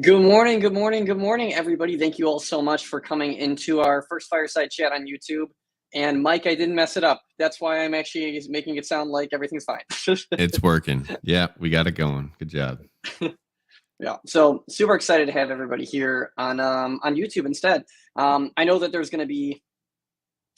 Good morning, good morning, good morning, everybody. Thank you all so much for coming into our first Fireside chat on YouTube. And Mike, I didn't mess it up. That's why I'm actually making it sound like everything's fine. It's working. Yeah, we got it going. Good job. Yeah, so super excited to have everybody here on YouTube instead. I know that there's going to be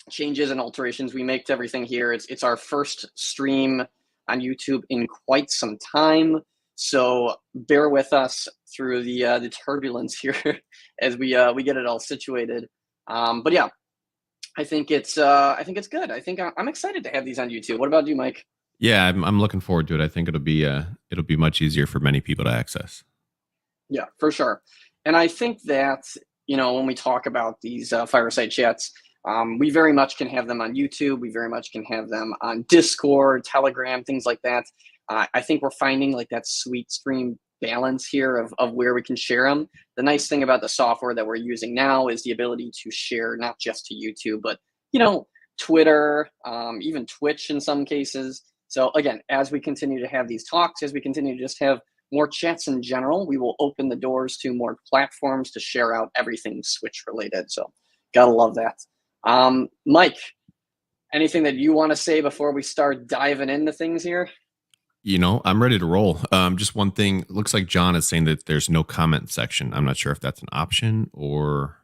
changes and alterations we make to everything here. It's our first stream on YouTube in quite some time. So bear with us through the turbulence here as we get it all situated. But yeah, I think it's good. I'm excited to have these on YouTube. What about you, Mike? Yeah, I'm looking forward to it. I think it'll be much easier for many people to access. Yeah, for sure. And I think that when we talk about these fireside chats, we very much can have them on YouTube. We very much can have them on Discord, Telegram, things like that. I think we're finding like that sweet stream balance here of where we can share them. The nice thing about the software that we're using now is the ability to share not just to YouTube, but Twitter, even Twitch in some cases. So again, as we continue to have these talks, as we continue to just have more chats in general, we will open the doors to more platforms to share out everything Switch related. So gotta love that. Mike, anything that you want to say before we start diving into things here? I'm ready to roll. Just one thing. Looks like John is saying that there's no comment section. I'm not sure if that's an option or.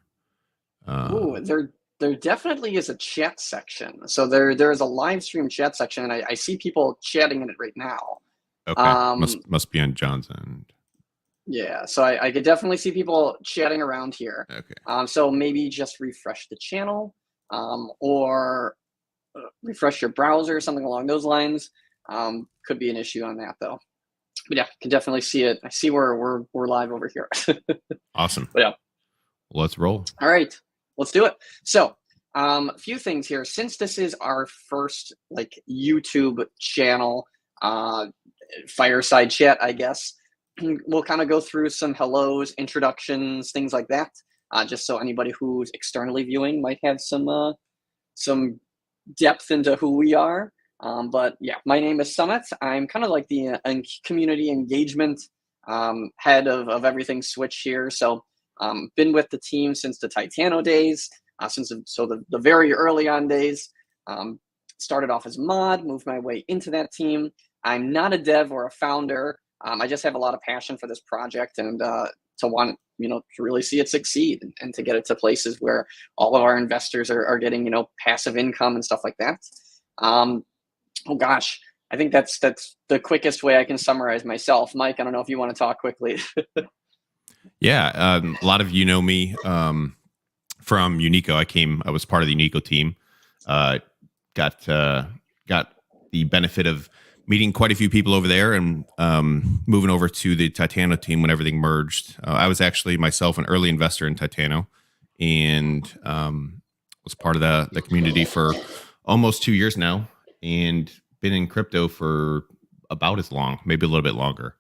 There definitely is a chat section. So there is a live stream chat section, and I see people chatting in it right now. Okay, must be on John's end. Yeah, so I could definitely see people chatting around here. Okay. So maybe just refresh the channel, or refresh your browser, something along those lines. Could be an issue on that though. But yeah, can definitely see it. I see we're live over here. Awesome. But yeah. Well, let's roll. All right, let's do it. So a few things here. Since this is our first YouTube channel, fireside chat, I guess, we'll kind of go through some hellos, introductions, things like that, just so anybody who's externally viewing might have some depth into who we are. But yeah, my name is Summit. I'm kind of like the community engagement head of everything Switch here. So been with the team since the Titano days, the very early on days. Started off as mod, moved my way into that team. I'm not a dev or a founder. I just have a lot of passion for this project and to want to really see it succeed and to get it to places where all of our investors are getting passive income and stuff like that. Oh gosh, I think that's the quickest way I can summarize myself. Mike, I don't know if you want to talk quickly. Yeah, a lot of you know me from Unico. I was part of the Unico team. Got the benefit of meeting quite a few people over there and moving over to the Titano team when everything merged. I was actually myself an early investor in Titano and was part of the community for almost 2 years now and been in crypto for about as long, maybe a little bit longer.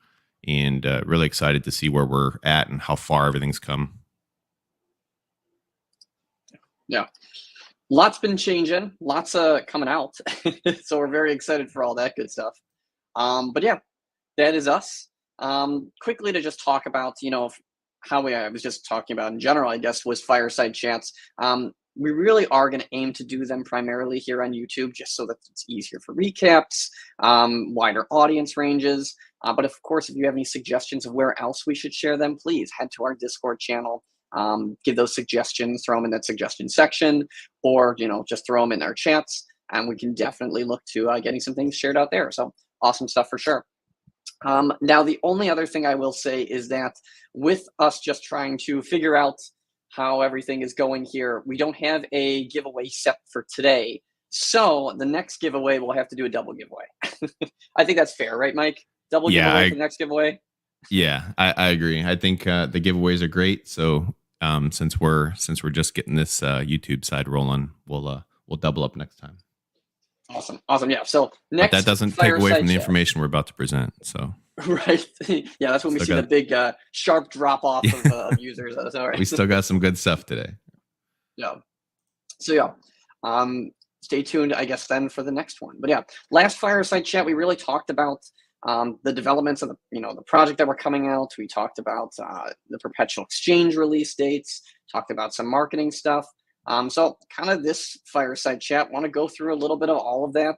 And really excited to see where we're at and how far everything's come. Yeah. Lots been changing, lots coming out. So we're very excited for all that good stuff. But yeah, that is us. Quickly to just talk about, how I was just talking about in general, I guess, was fireside chats. We really are going to aim to do them primarily here on YouTube, just so that it's easier for recaps, wider audience ranges. But of course, if you have any suggestions of where else we should share them, please head to our Discord channel. Give those suggestions, throw them in that suggestion section, or just throw them in our chats, and we can definitely look to getting some things shared out there. So awesome stuff for sure. Now, the only other thing I will say is that with us just trying to figure out how everything is going here, we don't have a giveaway set for today. So the next giveaway, we'll have to do a double giveaway. I think that's fair, right, Mike? Double giveaway for the next giveaway. Yeah, I agree. I think the giveaways are great. So since we're just getting this YouTube side rolling, we'll double up next time. Awesome. Yeah. So next, but that doesn't take away from the information we're about to present. So right. Yeah, that's when we see the big sharp drop off of users. We still got some good stuff today. Yeah. So yeah, stay tuned, I guess, then for the next one. But yeah, last fireside chat, we really talked about the developments of the project that were coming out. We talked about the Perpetual Exchange release dates, talked about some marketing stuff. So kind of this fireside chat, want to go through a little bit of all of that,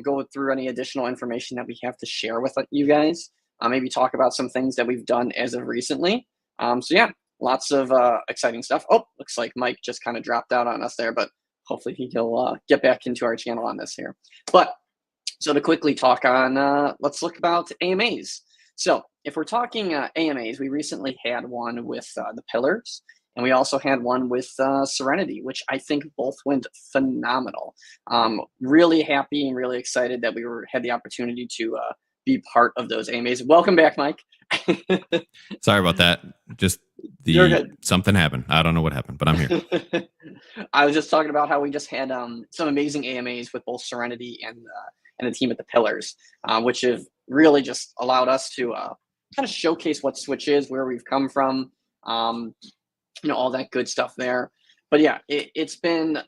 go through any additional information that we have to share with you guys, maybe talk about some things that we've done as of recently. So yeah, lots of exciting stuff. Oh, looks like Mike just kind of dropped out on us there, but hopefully he'll get back into our channel on this here. But so to quickly talk on, let's look about AMAs. So if we're talking AMAs, we recently had one with the Pillars, and we also had one with Serenity, which I think both went phenomenal. Really happy and really excited that we had the opportunity to be part of those AMAs. Welcome back, Mike. Sorry about that. Just something happened. I don't know what happened, but I'm here. I was just talking about how we just had some amazing AMAs with both Serenity and the team at the Pillars, which have really just allowed us to kind of showcase what Switch is, where we've come from, all that good stuff there. But yeah, it's been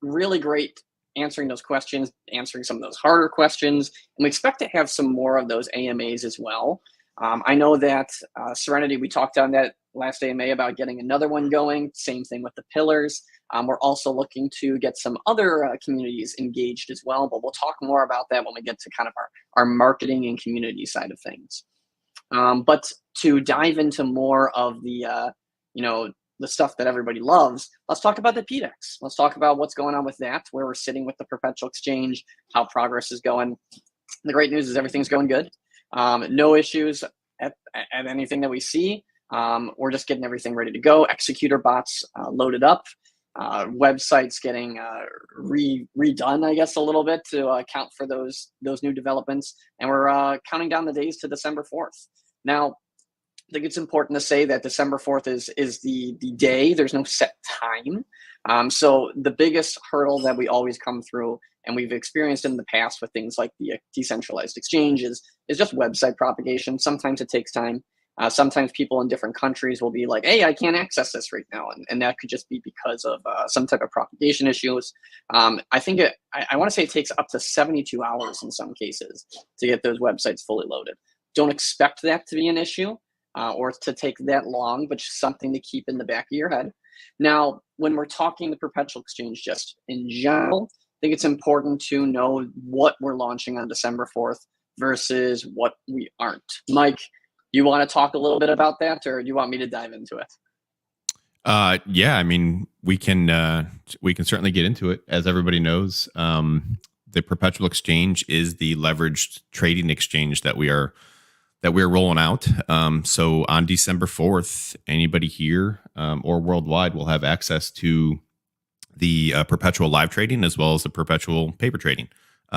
really great answering those questions, answering some of those harder questions, and we expect to have some more of those AMAs as well. I know that Serenity, we talked on that last AMA about getting another one going. Same thing with the Pillars. We're also looking to get some other communities engaged as well, but we'll talk more about that when we get to kind of our marketing and community side of things. But to dive into more of the stuff that everybody loves, let's talk about the PDEX. Let's talk about what's going on with that, where we're sitting with the Perpetual Exchange, how progress is going. The great news is everything's going good. No issues at anything that we see. We're just getting everything ready to go. Executor bots loaded up. Websites getting redone, I guess, a little bit to account for those new developments. And we're counting down the days to December 4th. Now, I think it's important to say that December 4th is the day. There's no set time. So the biggest hurdle that we always come through, and we've experienced in the past with things like the decentralized exchange, is just website propagation. Sometimes it takes time. Sometimes people in different countries will be like, hey, I can't access this right now. And that could just be because of some type of propagation issues. I think I want to say it takes up to 72 hours in some cases to get those websites fully loaded. Don't expect that to be an issue or to take that long, but just something to keep in the back of your head. Now, when we're talking the Perpetual Exchange just in general, I think it's important to know what we're launching on December 4th versus what we aren't. Mike, you want to talk a little bit about that, or do you want me to dive into it? Yeah, I mean, we can certainly get into it. As everybody knows, the Perpetual Exchange is the leveraged trading exchange that we're rolling out. So on December 4th, anybody here or worldwide will have access to the perpetual live trading as well as the perpetual paper trading,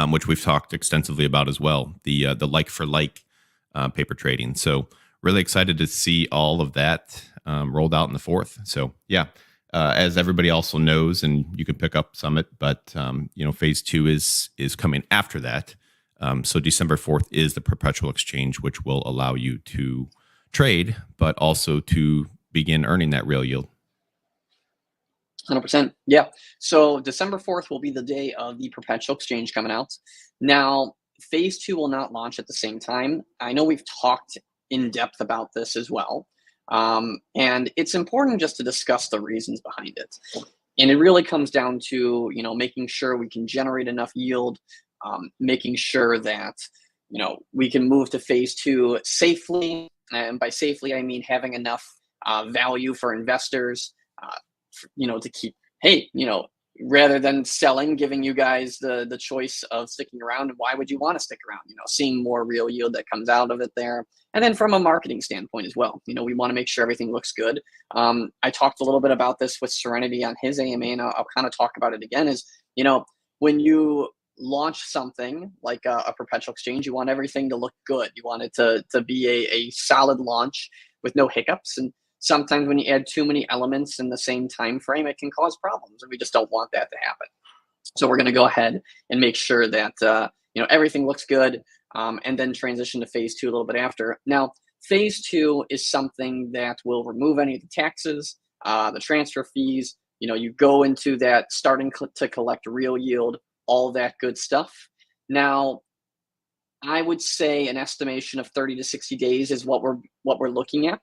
which we've talked extensively about as well. The like for like paper trading. So really excited to see all of that rolled out in the 4th. So yeah, as everybody also knows, and you can pick up Summit, but phase 2 is coming after that. So December 4th is the Perpetual Exchange, which will allow you to trade, but also to begin earning that real yield. 100%. Yeah. So December 4th will be the day of the Perpetual Exchange coming out. Now, phase 2 will not launch at the same time. I know we've talked in depth about this as well. And it's important just to discuss the reasons behind it. And it really comes down to, making sure we can generate enough yield, making sure that, we can move to phase 2 safely. And by safely, I mean having enough value for investors, to keep, rather than selling, giving you guys the choice of sticking around. And why would you want to stick around? Seeing more real yield that comes out of it there. And then from a marketing standpoint as well, we want to make sure everything looks good. I talked a little bit about this with Serenity on his AMA, and I'll kind of talk about it again is, when you launch something like a Perpetual Exchange, you want everything to look good. You want it to be a solid launch with no hiccups. And sometimes when you add too many elements in the same time frame, it can cause problems, and we just don't want that to happen. So we're going to go ahead and make sure that everything looks good, and then transition to phase 2 a little bit after. Now, phase 2 is something that will remove any of the taxes, the transfer fees. You go into that starting to collect real yield, all that good stuff. Now, I would say an estimation of 30 to 60 days is what we're looking at.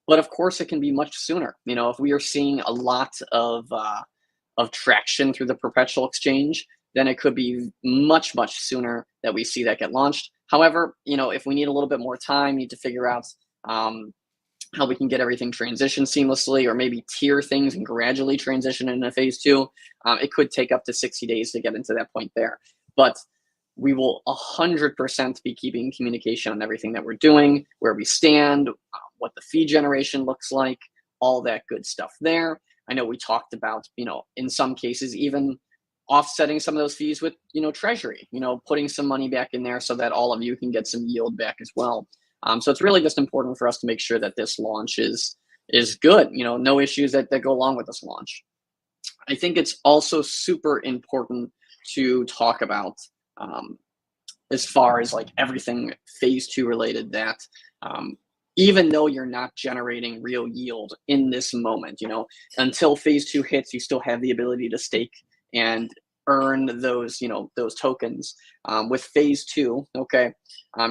But of course, it can be much sooner. If we are seeing a lot of traction through the Perpetual Exchange, then it could be much, much sooner that we see that get launched. However, if we need a little bit more time, need to figure out um, how we can get everything transitioned seamlessly, or maybe tier things and gradually transition into phase two. It could take up to 60 days to get into that point there. But we will 100% be keeping communication on everything that we're doing, where we stand, what the fee generation looks like, all that good stuff there. I know we talked about, in some cases, even offsetting some of those fees with, treasury, putting some money back in there so that all of you can get some yield back as well. So it's really just important for us to make sure that this launch is good, no issues that go along with this launch. I think it's also super important to talk about, as far as like everything phase two related, that even though you're not generating real yield in this moment, until phase two hits, you still have the ability to stake and earn those tokens. With phase two, okay,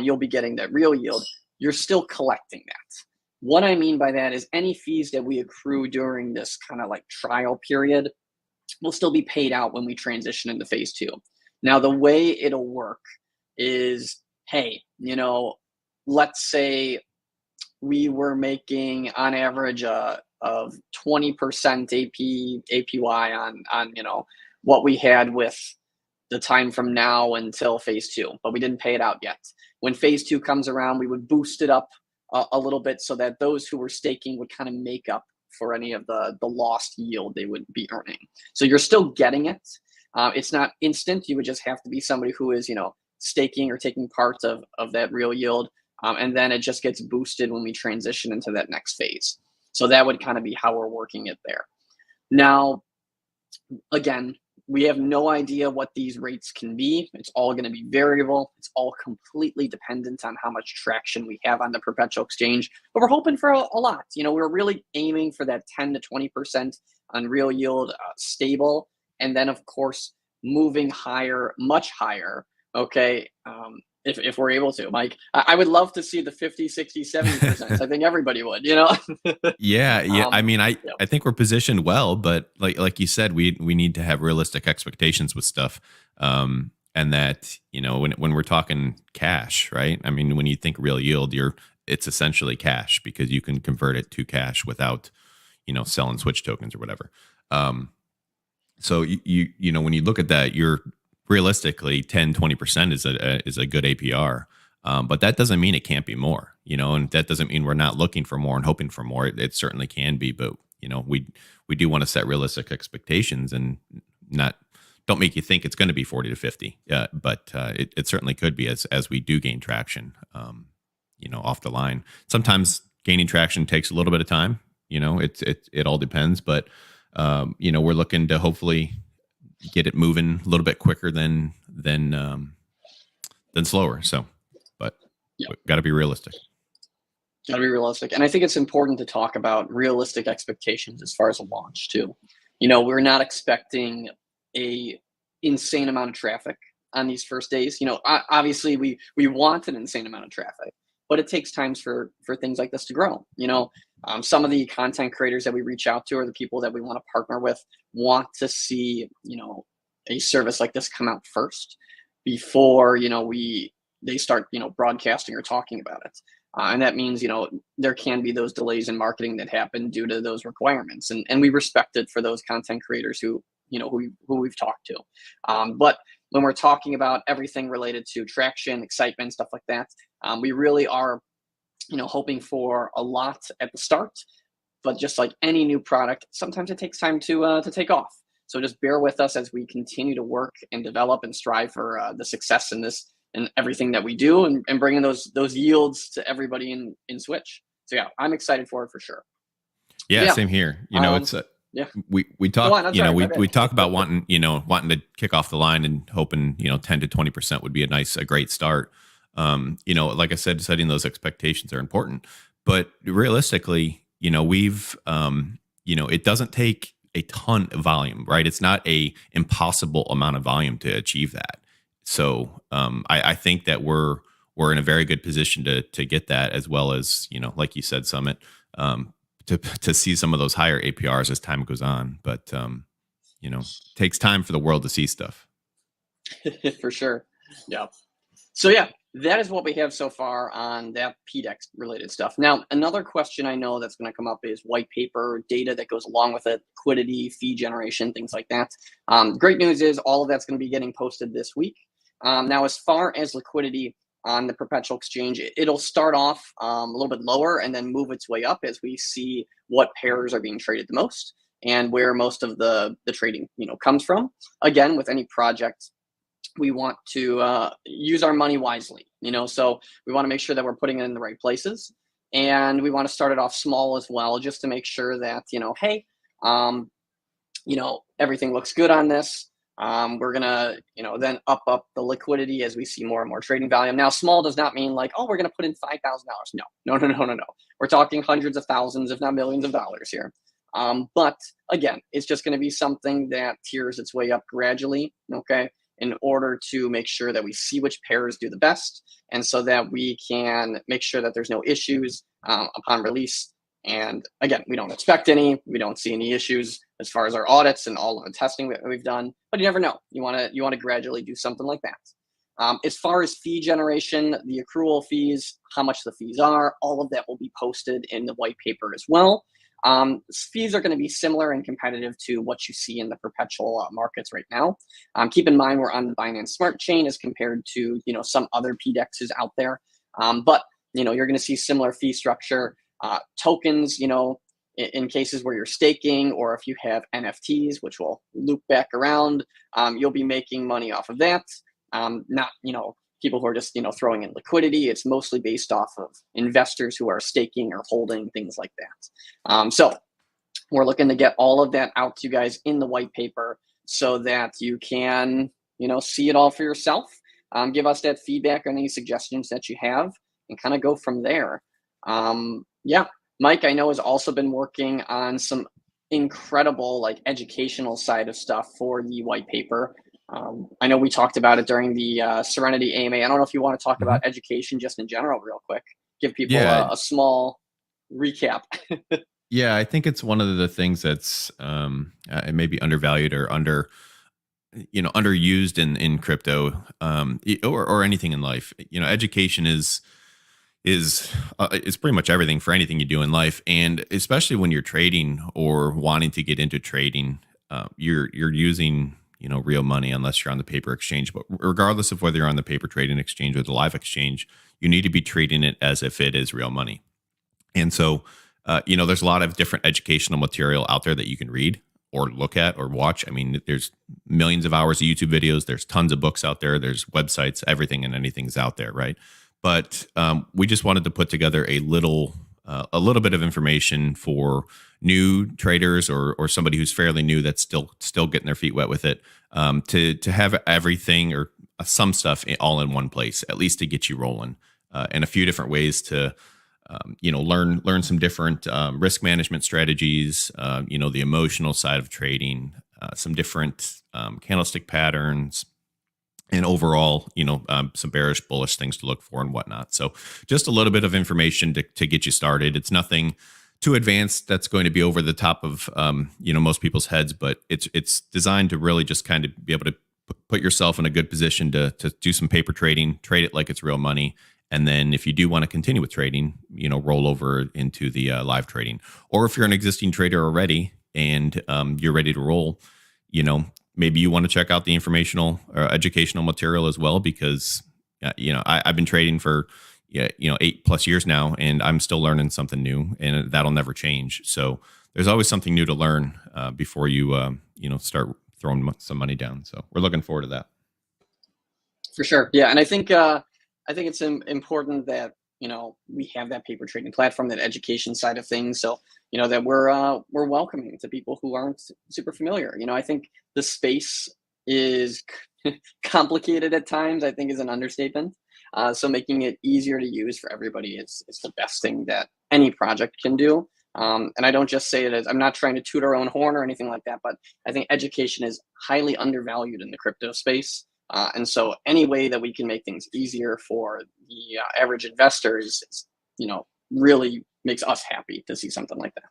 you'll be getting that real yield. You're still collecting that. What I mean by that is any fees that we accrue during this kind of like trial period will still be paid out when we transition into phase two. Now, the way it'll work is, hey, let's say we were making on average of 20% APY on what we had with the time from now until phase two, but we didn't pay it out yet. When phase two comes around, we would boost it up a little bit so that those who were staking would kind of make up for any of the lost yield they would be earning. So you're still getting it. It's not instant. You would just have to be somebody who is, staking or taking part of that real yield. And then it just gets boosted when we transition into that next phase. So that would kind of be how we're working it there. Now, again, we have no idea what these rates can be. It's all going to be variable. It's all completely dependent on how much traction we have on the Perpetual Exchange. But we're hoping for a lot. We're really aiming for that 10 to 20% on real yield stable. And then, of course, moving higher, much higher, okay, if we're able to. Mike, I would love to see the 50, 60, 70%. I think everybody would, Yeah. I mean, I think we're positioned well, but like you said, we need to have realistic expectations with stuff. And that, when we're talking cash, right? I mean, when you think real yield, it's essentially cash because you can convert it to cash without, selling switch tokens or whatever. So when you look at that, you're realistically 10-20% is a good APR. But that doesn't mean it can't be more, and that doesn't mean we're not looking for more and hoping for more. It certainly can be, but we do want to set realistic expectations and don't make you think it's going to be 40 to 50. But it certainly could be as we do gain traction, off the line. Sometimes gaining traction takes a little bit of time. It all depends, but we're looking to hopefully get it moving a little bit quicker than slower. So, but got to be realistic. Got to be realistic. And I think it's important to talk about realistic expectations as far as a launch too. We're not expecting a insane amount of traffic on these first days. Obviously we want an insane amount of traffic, but it takes time for things like this to grow. Some of the content creators that we reach out to, or the people that we want to partner with, want to see, a service like this come out first before, they start, broadcasting or talking about it. And that means, there can be those delays in marketing that happen due to those requirements. And we respect it for those content creators who we've talked to. But when we're talking about everything related to traction, excitement, stuff like that, we really are, hoping for a lot at the start. But just like any new product, sometimes it takes time to take off. So just bear with us as we continue to work and develop and strive for the success in this and everything that we do, and bringing those yields to everybody in Switch. So yeah, I'm excited for it for sure. Yeah, same here. It's we talk, we talk about wanting to kick off the line and hoping, 10 to 20% would be a great start. Like I said, setting those expectations are important, but realistically, we've, it doesn't take a ton of volume, right? It's not a impossible amount of volume to achieve that. So, I think that we're we're in a very good position to get that, as well as, like you said, Summit, to see some of those higher APRs as time goes on. But takes time for the world to see stuff. For sure. Yeah. So yeah, that is what we have so far on that PDEX related stuff. Now, another question I know that's going to come up is white paper data that goes along with it, liquidity, fee generation, things like that. Great news is all of that's going to be getting posted this week. Now, as far as liquidity on the Perpetual Exchange, it'll start off a little bit lower and then move its way up as we see what pairs are being traded the most and where most of the trading comes from. Again, with any project, we want to use our money wisely, so we want to make sure that we're putting it in the right places, and we want to start it off small as well, just to make sure that, hey, everything looks good on this. We're gonna, then up the liquidity as we see more and more trading volume. Now, small does not mean like, oh, we're gonna put in $5,000. No. We're talking hundreds of thousands, if not millions of dollars here. But again, it's just going to be something that tiers its way up gradually, okay, in order to make sure that we see which pairs do the best, and so that we can make sure that there's no issues upon release. And again, we don't expect any, we don't see any issues as far as our audits and all of the testing that we've done, but you never know. You want to gradually do something like that. As far as fee generation, the accrual fees, how much the fees are, all of that will be posted in the white paper as well. Fees are going to be similar and competitive to what you see in the perpetual markets right now. Keep in mind, we're on the Binance Smart Chain as compared to some other PDEXs out there, but you're going to see similar fee structure. Tokens, in cases where you're staking, or if you have NFTs, which will loop back around, you'll be making money off of that. Not people who are just throwing in liquidity. It's mostly based off of investors who are staking or holding, things like that. So we're looking to get all of that out to you guys in the white paper so that you can see it all for yourself. Give us that feedback on any suggestions that you have, and kind of go from there. Yeah, Mike, I know, has also been working on some incredible educational side of stuff for the white paper. I know we talked about it during the Serenity AMA. I don't know if you want to talk about education just in general real quick. Give people a small recap. Yeah, I think it's one of the things that's maybe undervalued or underused in crypto, or anything in life. Education is pretty much everything for anything you do in life, and especially when you're trading or wanting to get into trading, you're using real money, unless you're on the paper exchange. But regardless of whether you're on the paper trading exchange or the live exchange, you need to be treating it as if it is real money. And so, there's a lot of different educational material out there that you can read or look at or watch. I mean, there's millions of hours of YouTube videos. There's tons of books out there. There's websites. Everything and anything's out there, right? But we just wanted to put together a little bit of information for new traders or somebody who's fairly new that's still getting their feet wet with it, to have everything or some stuff all in one place, at least to get you rolling, and a few different ways to learn some different risk management strategies, the emotional side of trading, some different candlestick patterns, and overall, some bearish, bullish things to look for and whatnot. So just a little bit of information to get you started. It's nothing too advanced that's going to be over the top of, most people's heads, but it's designed to really just kind of be able to put yourself in a good position to do some paper trading, trade it like it's real money. And then if you do want to continue with trading, roll over into the live trading. Or if you're an existing trader already and you're ready to roll, maybe you want to check out the informational or educational material as well, because, I've been trading for, 8+ years now, and I'm still learning something new, and that'll never change. So there's always something new to learn before you, start throwing some money down. So we're looking forward to that. For sure. Yeah. And I think it's important that, we have that paper trading platform, that education side of things. So, that we're welcoming to people who aren't super familiar. I think the space is complicated at times, I think, is an understatement. So making it easier to use for everybody is the best thing that any project can do. And I don't just say it as, I'm not trying to toot our own horn or anything like that, but I think education is highly undervalued in the crypto space. And so any way that we can make things easier for the average investors, really makes us happy to see something like that.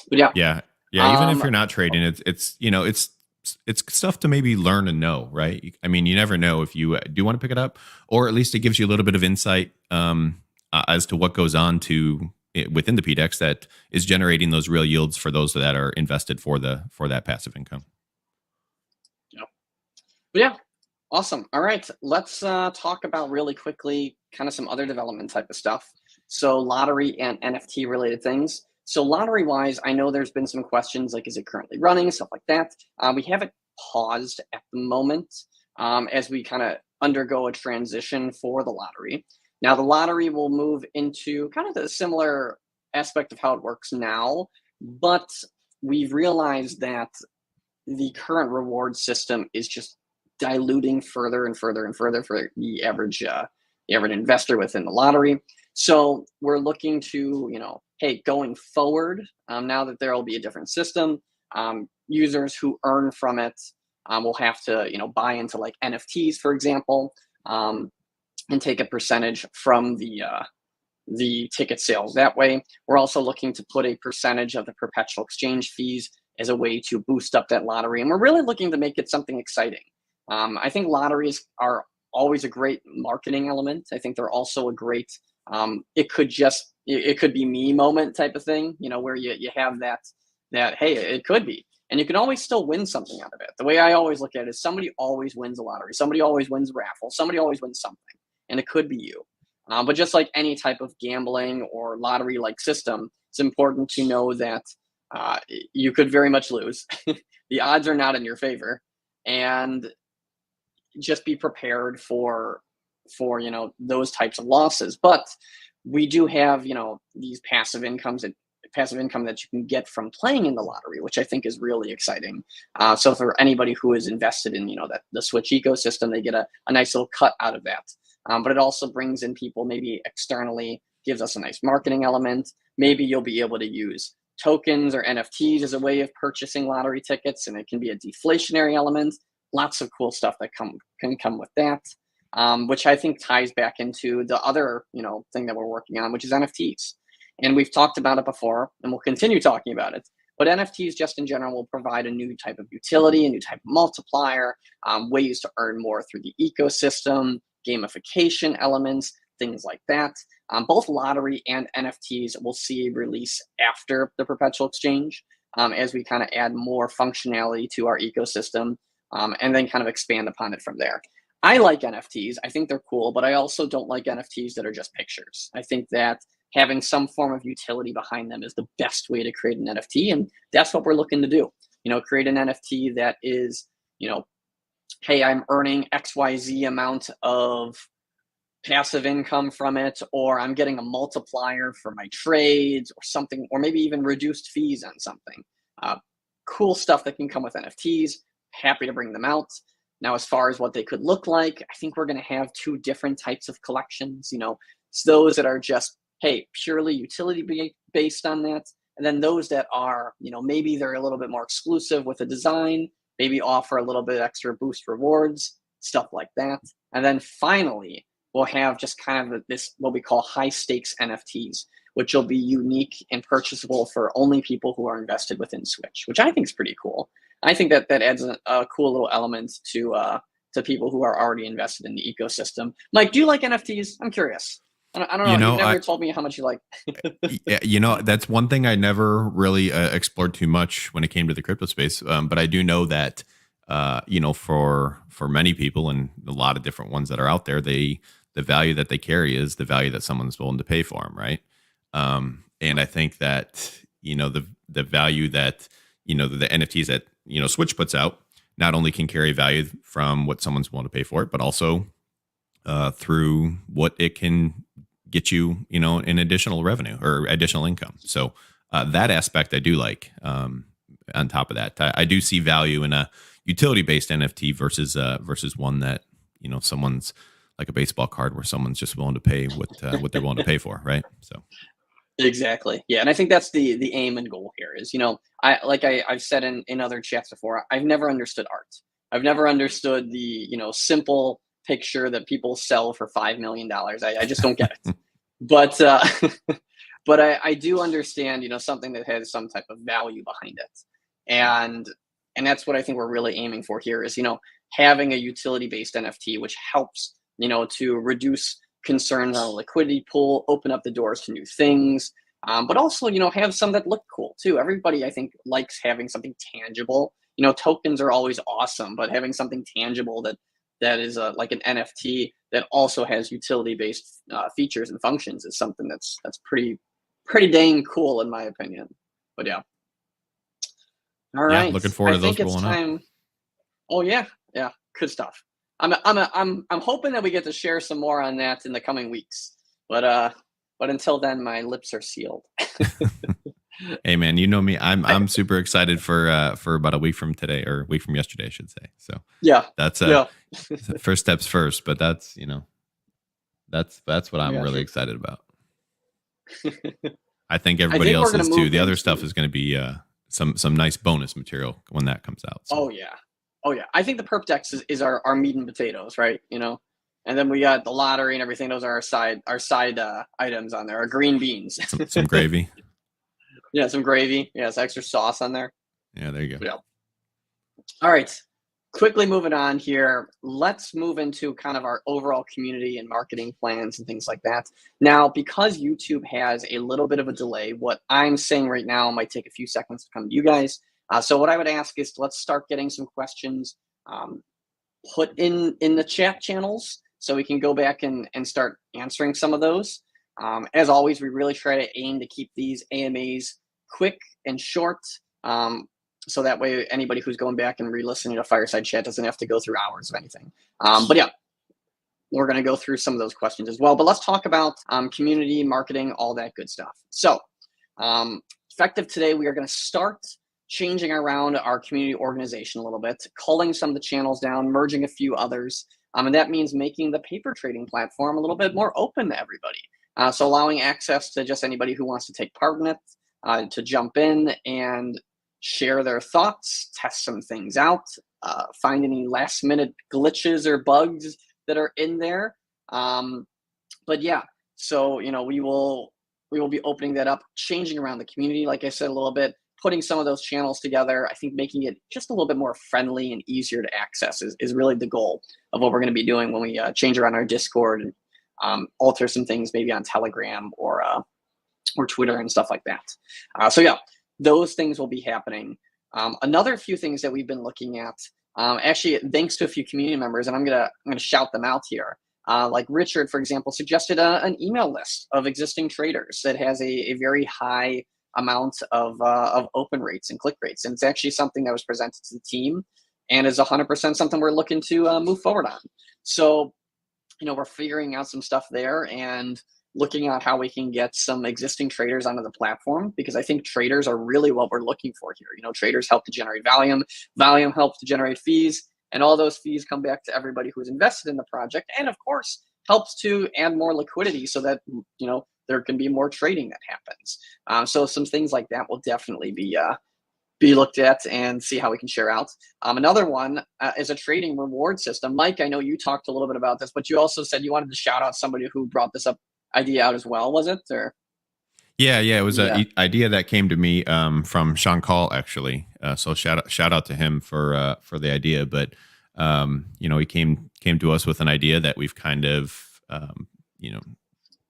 But yeah, Yeah. Yeah. Even if um, you're not trading, it's stuff to maybe learn and know, right? I mean, you never know if you do want to pick it up, or at least it gives you a little bit of insight as to what goes on within the PDEX that is generating those real yields for those that are invested for that passive income. yeah. But yeah, awesome. All right, let's talk about really quickly kind of some other development type of stuff. So lottery and NFT related things. So lottery wise, I know there's been some questions like, is it currently running, stuff like that. We have it paused at the moment as we kind of undergo a transition for the lottery. Now the lottery will move into kind of the similar aspect of how it works now, but we've realized that the current reward system is just diluting further and further and further for the average investor within the lottery. So we're looking to, hey, going forward, now that there will be a different system, users who earn from it will have to, buy into like NFTs, for example, and take a percentage from the ticket sales that way. We're also looking to put a percentage of the perpetual exchange fees as a way to boost up that lottery. And we're really looking to make it something exciting. I think lotteries are always a great marketing element. I think they're also a great, it could be me moment type of thing, where you have that, hey, it could be. And you can always still win something out of it. The way I always look at it is somebody always wins a lottery. Somebody always wins a raffle. Somebody always wins something. And it could be you. But just like any type of gambling or lottery-like system, it's important to know that you could very much lose. The odds are not in your favor, and just be prepared for those types of losses. But we do have these passive income that you can get from playing in the lottery, which I think is really exciting. So for anybody who is invested in that the Switch ecosystem, they get a nice little cut out of that. But it also brings in people maybe externally, gives us a nice marketing element. Maybe you'll be able to use tokens or NFTs as a way of purchasing lottery tickets, and it can be a deflationary element. Lots of cool stuff that can come with that, which I think ties back into the other thing that we're working on, which is NFTs. And we've talked about it before, and we'll continue talking about it. But NFTs just in general will provide a new type of utility, a new type of multiplier, ways to earn more through the ecosystem, gamification elements, things like that. Both lottery and NFTs will see a release after the Perpetual Exchange as we kind of add more functionality to our ecosystem and then kind of expand upon it from there. I like NFTs. I think they're cool, but I also don't like NFTs that are just pictures. I think that having some form of utility behind them is the best way to create an NFT, and that's what we're looking to do. Create an NFT that is, hey, I'm earning XYZ amount of passive income from it, or I'm getting a multiplier for my trades or something, or maybe even reduced fees on something. Cool stuff that can come with NFTs. Happy to bring them out. Now, as far as what they could look like, I think we're going to have two different types of collections. It's those that are just, hey, purely utility based on that. And then those that are, maybe they're a little bit more exclusive with a design, maybe offer a little bit extra boost rewards, stuff like that. And then finally, we'll have just kind of this, what we call high stakes NFTs, which will be unique and purchasable for only people who are invested within Switch, which I think is pretty cool. I think that adds a cool little element to people who are already invested in the ecosystem. Mike, do you like NFTs? I'm curious. I don't know. You've never told me how much you like. Yeah, that's one thing I never really explored too much when it came to the crypto space. But I do know that, for many people and a lot of different ones that are out there, the value that they carry is the value that someone's willing to pay for them, right? And I think that the value that the NFTs that Switch puts out not only can carry value from what someone's willing to pay for it, but also through what it can get you, in additional revenue or additional income. So that aspect I do like. On top of that, I do see value in a utility-based NFT versus one that someone's like a baseball card where someone's just willing to pay what they're willing to pay for, right? So. Exactly. Yeah. And I think that's the aim and goal here is, I've said in other chats before, I've never understood art. I've never understood the, simple picture that people sell for $5 million. I just don't get it. But but I do understand, something that has some type of value behind it. And that's what I think we're really aiming for here is, having a utility based NFT, which helps, to reduce concerns on a liquidity pool, open up the doors to new things, but also, have some that look cool too. Everybody, I think, likes having something tangible. Tokens are always awesome, but having something tangible that is like an NFT that also has utility-based features and functions is something that's pretty dang cool in my opinion. But yeah. All Yeah, right. looking forward I to those think it's rolling out. time. Oh yeah, yeah, good stuff. I'm hoping that we get to share some more on that in the coming weeks. But until then, my lips are sealed. Hey man, you know me. I'm super excited for about a week from today, or a week from yesterday, I should say. So Yeah, that's yeah, first steps first, but that's that's what I'm yeah. really excited about. I think I everybody think we're else gonna is too. move The other stuff into. is going to be some nice bonus material when that comes out. So Oh yeah, oh yeah. I think the perp dex is our meat and potatoes, right? And then we got the lottery and everything. Those are our side items on there. Our green beans. some gravy. Yeah, some gravy. Yeah, some extra sauce on there. Yeah, there you go. Yeah. All right. Quickly moving on here. Let's move into kind of our overall community and marketing plans and things like that. Now, because YouTube has a little bit of a delay, what I'm saying right now might take a few seconds to come to you guys. So what I would ask is let's start getting some questions um, put in the chat channels so we can go back and start answering some of those. As always, we really try to aim to keep these AMAs quick and short. So that way anybody who's going back and re-listening to Fireside Chat doesn't have to go through hours of anything. But yeah, we're going to go through some of those questions as well. But let's talk about community, marketing, all that good stuff. So effective today, we are going to start changing around our community organization a little bit, culling some of the channels down, merging a few others. And that means making the paper trading platform a little bit more open to everybody. So allowing access to just anybody who wants to take part in it, to jump in and share their thoughts, test some things out, find any last minute glitches or bugs that are in there. But yeah, so we will be opening that up, changing around the community, like I said a little bit, putting some of those channels together. I think making it just a little bit more friendly and easier to access is really the goal of what we're going to be doing when we change around our Discord and alter some things maybe on Telegram or Twitter and stuff like that. So yeah, those things will be happening. Another few things that we've been looking at, actually, thanks to a few community members, and I'm gonna shout them out here. Like Richard, for example, suggested an email list of existing traders that has a very high amount of open rates and click rates, and it's actually something that was presented to the team and is 100% something we're looking to move forward on. So we're figuring out some stuff there and looking at how we can get some existing traders onto the platform, because I think traders are really what we're looking for here. Traders help to generate volume helps to generate fees, and all those fees come back to everybody who's invested in the project, and of course helps to add more liquidity so that there can be more trading that happens. So some things like that will definitely be looked at and see how we can share out. Another one is a trading reward system. Mike, I know you talked a little bit about this, but you also said you wanted to shout out somebody who brought this idea out as well, was it? Or Yeah, it was yeah, an idea that came to me from Sean Call, actually. So shout out to him for the idea. But he came to us with an idea that we've kind of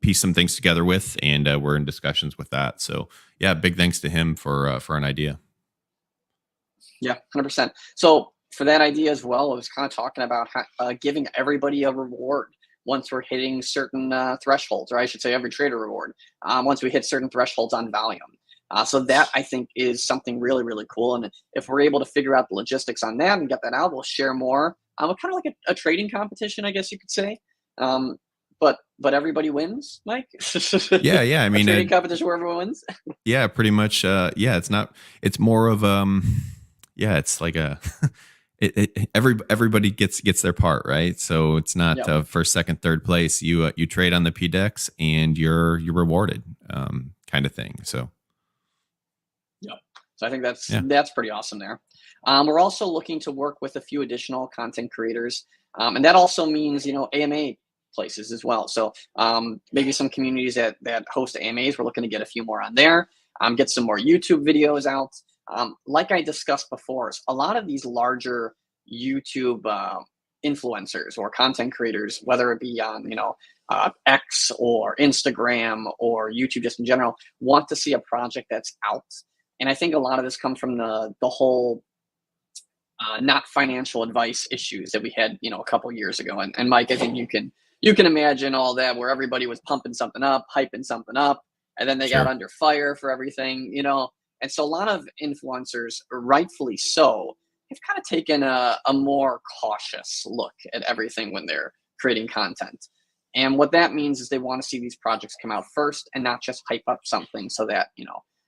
pieced some things together with, and we're in discussions with that. So yeah, big thanks to him for an idea. Yeah, 100%. So for that idea as well, I was kind of talking about giving everybody a reward once we're hitting certain thresholds, or I should say every trader reward, once we hit certain thresholds on volume. So that, I think, is something really, really cool. And if we're able to figure out the logistics on that and get that out, we'll share more. Kind of like a trading competition, I guess you could say. But everybody wins, Mike? Yeah. I mean, a trading competition where everyone wins? Yeah, pretty much. It's more of it's like everybody gets their part, right? So it's not Yep. first, second, third place. You trade on the PDEX and you're rewarded, kind of thing. So Yep. So I think Yeah. that's pretty awesome there. We're also looking to work with a few additional content creators, and that also means AMA places as well. So maybe some communities that host AMAs, we're looking to get a few more on there, get some more YouTube videos out. Like I discussed before, a lot of these larger YouTube influencers or content creators, whether it be on X or Instagram or YouTube just in general, want to see a project that's out. And I think a lot of this comes from the whole not financial advice issues that we had a couple years ago. And Mike, I think you can imagine all that, where everybody was pumping something up, hyping something up, and then they got Sure. under fire for everything. And so a lot of influencers, rightfully so, have kind of taken a more cautious look at everything when they're creating content. And what that means is they want to see these projects come out first and not just hype up something so that,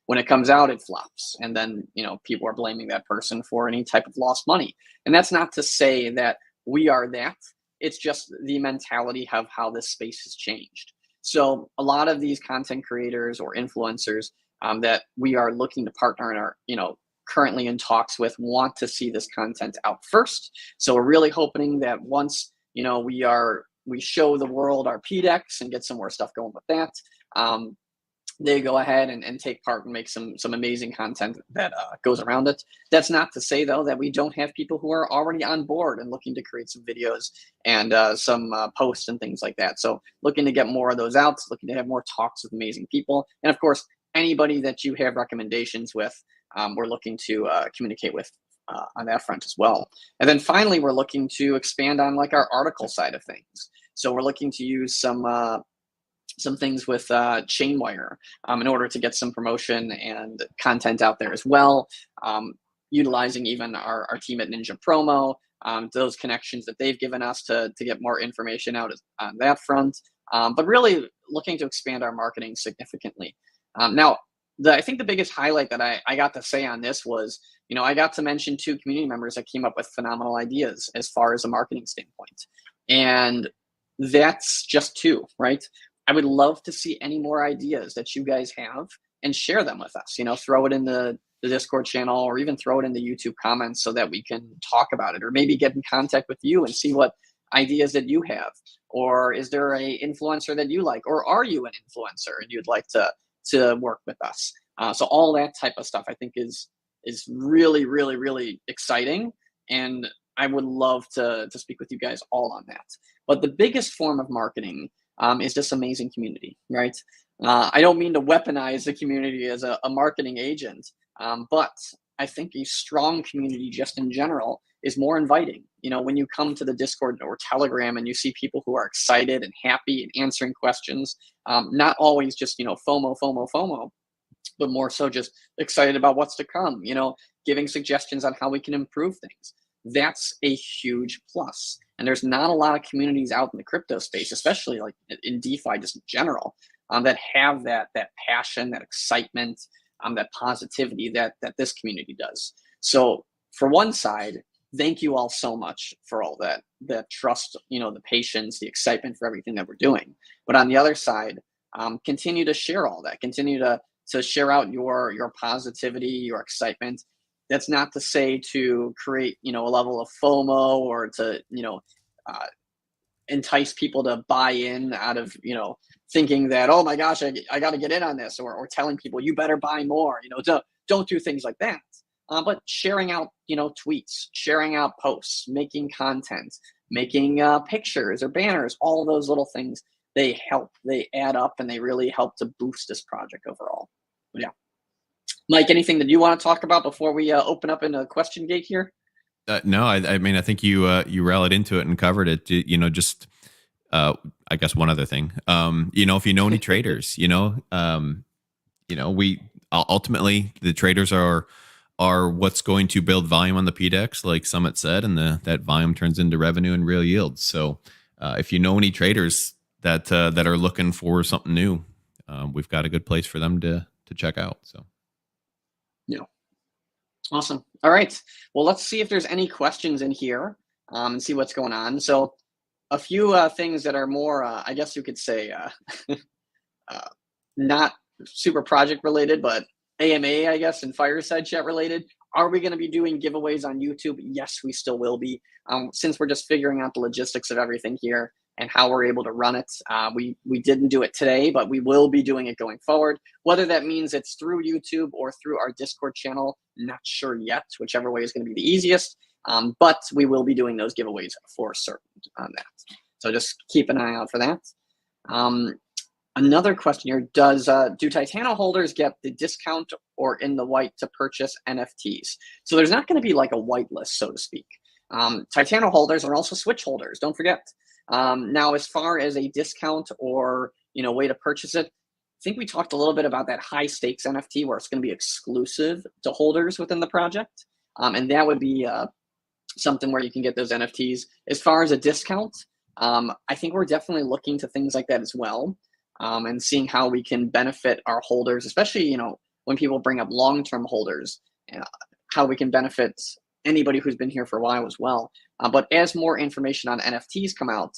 when it comes out, it flops. And then, people are blaming that person for any type of lost money. And that's not to say that we are that. It's just the mentality of how this space has changed. So a lot of these content creators or influencers that we are looking to partner and are, currently in talks with, want to see this content out first. So we're really hoping that once, we show the world our PDEX and get some more stuff going with that, they go ahead and take part and make some amazing content that goes around it. That's not to say, though, that we don't have people who are already on board and looking to create some videos and some posts and things like that. So looking to get more of those out, looking to have more talks with amazing people. And of course, anybody that you have recommendations with, we're looking to communicate with on that front as well. And then finally, we're looking to expand on like our article side of things. So we're looking to use some things with Chainwire in order to get some promotion and content out there as well, utilizing even our team at Ninja Promo, those connections that they've given us to get more information out on that front, but really looking to expand our marketing significantly. Now, I think the biggest highlight that I got to say on this was, I got to mention 2 community members that came up with phenomenal ideas as far as a marketing standpoint. And that's just 2, right? I would love to see any more ideas that you guys have and share them with us. Throw it in the Discord channel or even throw it in the YouTube comments so that we can talk about it, or maybe get in contact with you and see what ideas that you have. Or is there a influencer that you like, or are you an influencer and you'd like to work with us? So all that type of stuff I think is really, really, really exciting. And I would love to speak with you guys all on that. But the biggest form of marketing is this amazing community, right? I don't mean to weaponize the community as a marketing agent, but I think a strong community just in general is more inviting. When you come to the Discord or Telegram and you see people who are excited and happy and answering questions, not always just, FOMO, but more so just excited about what's to come, giving suggestions on how we can improve things. That's a huge plus. And there's not a lot of communities out in the crypto space, especially like in DeFi just in general, that have that passion, that excitement, that positivity that this community does. So for one side, thank you all so much for all that trust, the patience, the excitement for everything that we're doing. But on the other side, continue to share all that, continue to share out your positivity, your excitement. That's not to say to create, a level of FOMO or to, entice people to buy in out of, thinking that, oh my gosh, I got to get in on this, or telling people you better buy more, don't do things like that. But sharing out, tweets, sharing out posts, making content, making pictures or banners, all those little things, they add up, and they really help to boost this project overall. But yeah. Mike, anything that you want to talk about before we open up into question gate here? No, I mean, I think you rallied into it and covered it. Just I guess one other thing. If you know any traders, we ultimately, the traders are what's going to build volume on the PDEX, like Summit said, and that volume turns into revenue and real yields. So if you know any traders that are looking for something new, we've got a good place for them to check out. So. Yeah. Awesome. All right. Well, let's see if there's any questions in here and see what's going on. So a few things that are more, I guess you could say, not super project related, but AMA, I guess, and Fireside Chat related. Are we going to be doing giveaways on YouTube? Yes, we still will be. Since we're just figuring out the logistics of everything here and how we're able to run it, we didn't do it today, but we will be doing it going forward. Whether that means it's through YouTube or through our Discord channel, not sure yet. Whichever way is going to be the easiest. But we will be doing those giveaways for certain on that. So just keep an eye out for that. Another question here, do Titano holders get the discount or in the white to purchase NFTs? So there's not going to be like a whitelist, so to speak. Titano holders are also Switch holders, don't forget. Now, as far as a discount or way to purchase it, I think we talked a little bit about that high stakes NFT where it's going to be exclusive to holders within the project. And that would be something where you can get those NFTs. As far as a discount, I think we're definitely looking to things like that as well. And seeing how we can benefit our holders, especially, when people bring up long-term holders, how we can benefit anybody who's been here for a while as well. But as more information on NFTs come out,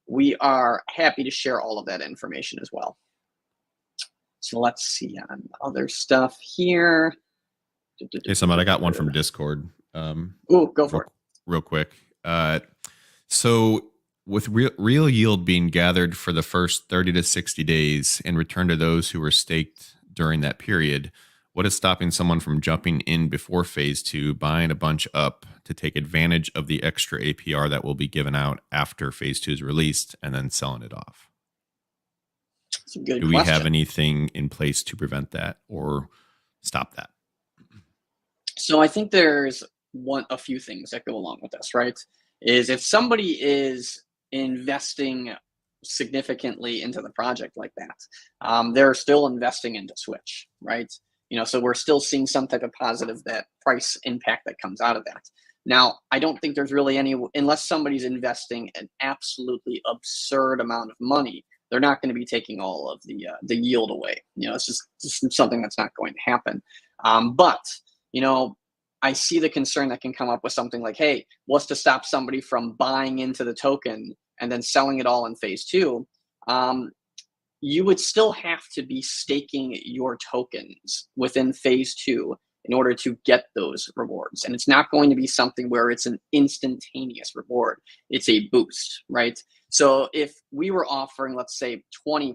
we are happy to share all of that information as well. So let's see on other stuff here. Hey, somebody, I got one from Discord. Ooh, go for it. Real quick. So with real yield being gathered for the first 30 to 60 days and returned to those who were staked during that period, what is stopping someone from jumping in before phase 2, buying a bunch up to take advantage of the extra APR that will be given out after phase 2 is released and then selling it off? That's a good Do question. we have anything in place to prevent that or stop that? So I think there's a few things that go along with this, right? Is if somebody is investing significantly into the project like that, they're still investing into Switch, right? So we're still seeing some type of positive that price impact that comes out of that. Now, I don't think there's really any, unless somebody's investing an absolutely absurd amount of money, they're not going to be taking all of the yield away. It's just something that's not going to happen. But I see the concern that can come up with something like, hey, what's to stop somebody from buying into the token and then selling it all in phase 2? You would still have to be staking your tokens within phase 2 in order to get those rewards. And it's not going to be something where it's an instantaneous reward. It's a boost, right? So if we were offering, let's say, 20%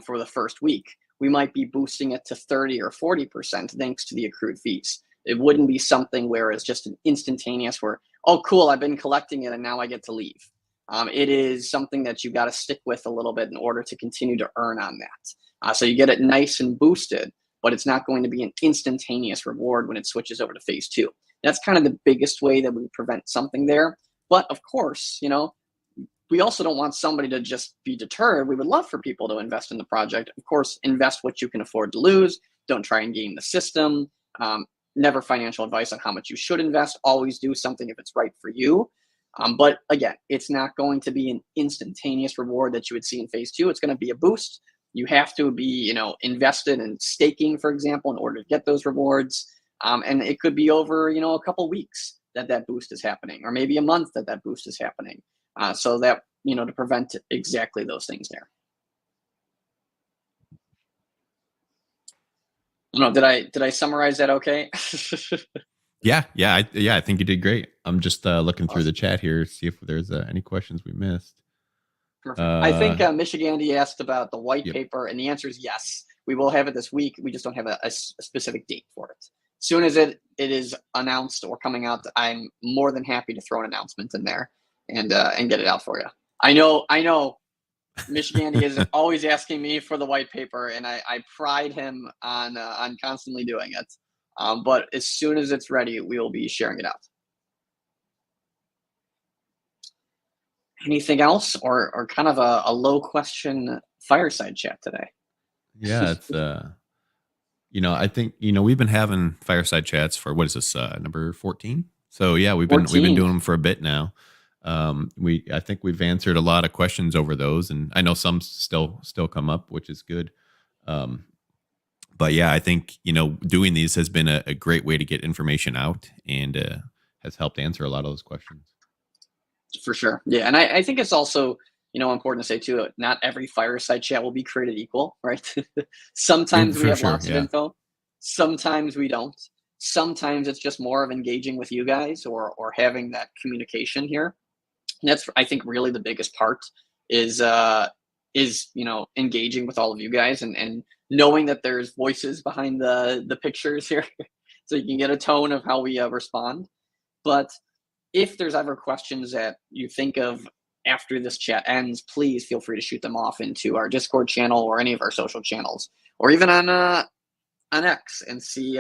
for the first week, we might be boosting it to 30 or 40% thanks to the accrued fees. It wouldn't be something where it's just an instantaneous where, oh, cool, I've been collecting it and now I get to leave. It is something that you got to stick with a little bit in order to continue to earn on that. So you get it nice and boosted, but it's not going to be an instantaneous reward when it switches over to phase 2. That's kind of the biggest way that we prevent something there. But of course, we also don't want somebody to just be deterred. We would love for people to invest in the project. Of course, invest what you can afford to lose. Don't try and game the system. Never financial advice on how much you should invest. Always do something if it's right for you. But again, it's not going to be an instantaneous reward that you would see in phase 2. It's going to be a boost. You have to be, invested in staking, for example, in order to get those rewards. And it could be over, a couple weeks that boost is happening, or maybe a month that boost is happening. So that, to prevent exactly those things there. I don't know, did I summarize that okay? Yeah, I think you did great. I'm just looking through the chat here, see if there's any questions we missed. Perfect. I think Michigandy asked about the white paper, and the answer is yes. We will have it this week. We just don't have a specific date for it. As soon as it is announced or coming out, I'm more than happy to throw an announcement in there and get it out for you. I know. Michigandy is always asking me for the white paper, and I pride him on constantly doing it. But as soon as it's ready, we will be sharing it out. Anything else, or kind of a low question fireside chat today? Yeah, it's I think we've been having fireside chats for what is this number 14? So yeah, we've been doing them for a bit now. I think we've answered a lot of questions over those, and I know some still come up, which is good. But yeah, I think doing these has been a great way to get information out and has helped answer a lot of those questions. For sure. Yeah. And I think it's also, important to say too, not every fireside chat will be created equal, right? Sometimes we have lots of info. Sometimes we don't. Sometimes it's just more of engaging with you guys or having that communication here. And that's, I think, really the biggest part is engaging with all of you guys and knowing that there's voices behind the pictures here, so you can get a tone of how we respond. But if there's ever questions that you think of after this chat ends, please feel free to shoot them off into our Discord channel or any of our social channels, or even on X, and see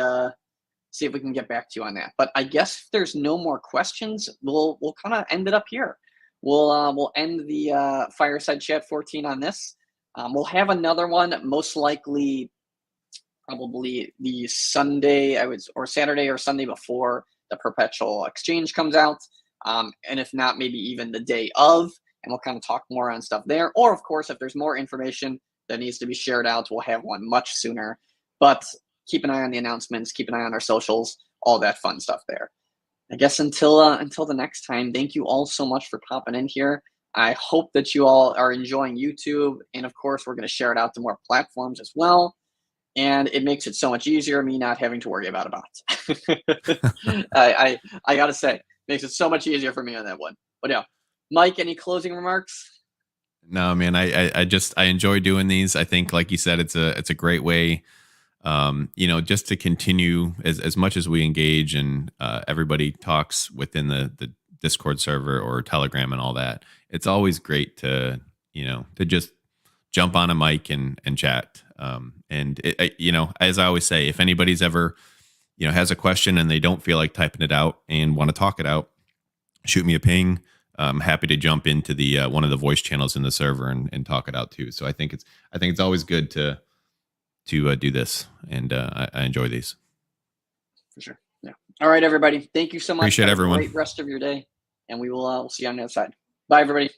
if we can get back to you on that. But I guess if there's no more questions, we'll kind of end it up here. We'll end the Fireside Chat 14 on this. We'll have another one, most likely, probably the Sunday, or Saturday or Sunday before the Perpetual Exchange comes out. And if not, maybe even the day of, and we'll kind of talk more on stuff there. Or, of course, if there's more information that needs to be shared out, we'll have one much sooner. But keep an eye on the announcements, keep an eye on our socials, all that fun stuff there. I guess until the next time, thank you all so much for popping in here. I hope that you all are enjoying YouTube, and of course, we're going to share it out to more platforms as well. And it makes it so much easier, me not having to worry about a bot. I gotta say, makes it so much easier for me on that one. But yeah, Mike, any closing remarks? No, man, I enjoy doing these. I think, like you said, it's a great way, just to continue as much as we engage and everybody talks within the Discord server or Telegram and all that. It's always great to just jump on a mic and chat. As I always say, if anybody's ever has a question and they don't feel like typing it out and want to talk it out, shoot me a ping. I'm happy to jump into the one of the voice channels in the server and talk it out too. So I think it's always good to do this, and I enjoy these. For sure. Yeah. All right, everybody. Thank you so much. Appreciate everyone. Have a great rest of your day, and we'll see you on the other side. Bye, everybody.